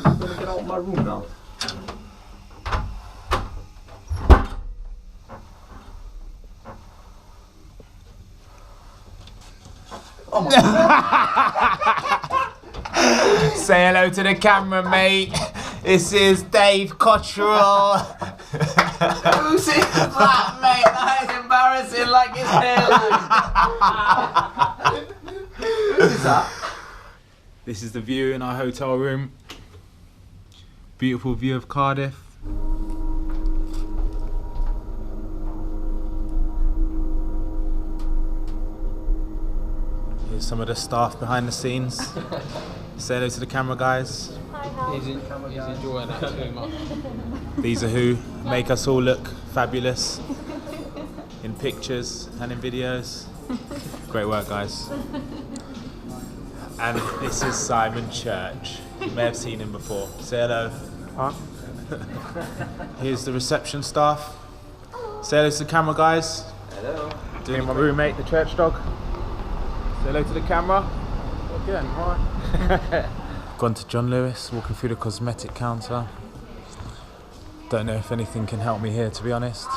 I'm gonna get out of my room now. Oh my God. Say hello to the camera, mate. This is Dave Cotterill. Who's in that, mate? That is embarrassing like his hairline. Who's that? This is the view in our hotel room. Beautiful view of Cardiff. Here's some of the staff behind the scenes. Say hello to the camera, guys. Hi, Hal. He's enjoying that too much. These are who make us all look fabulous in pictures and in videos. Great work, guys. And this is Simon Church. You may have seen him before. Say hello. Huh? Here's the reception staff. Say hello to the camera, guys. Hello. Doing my roommate, the church dog. Say hello to the camera. Again, right? Gone to John Lewis, walking through the cosmetic counter. Don't know if anything can help me here, to be honest.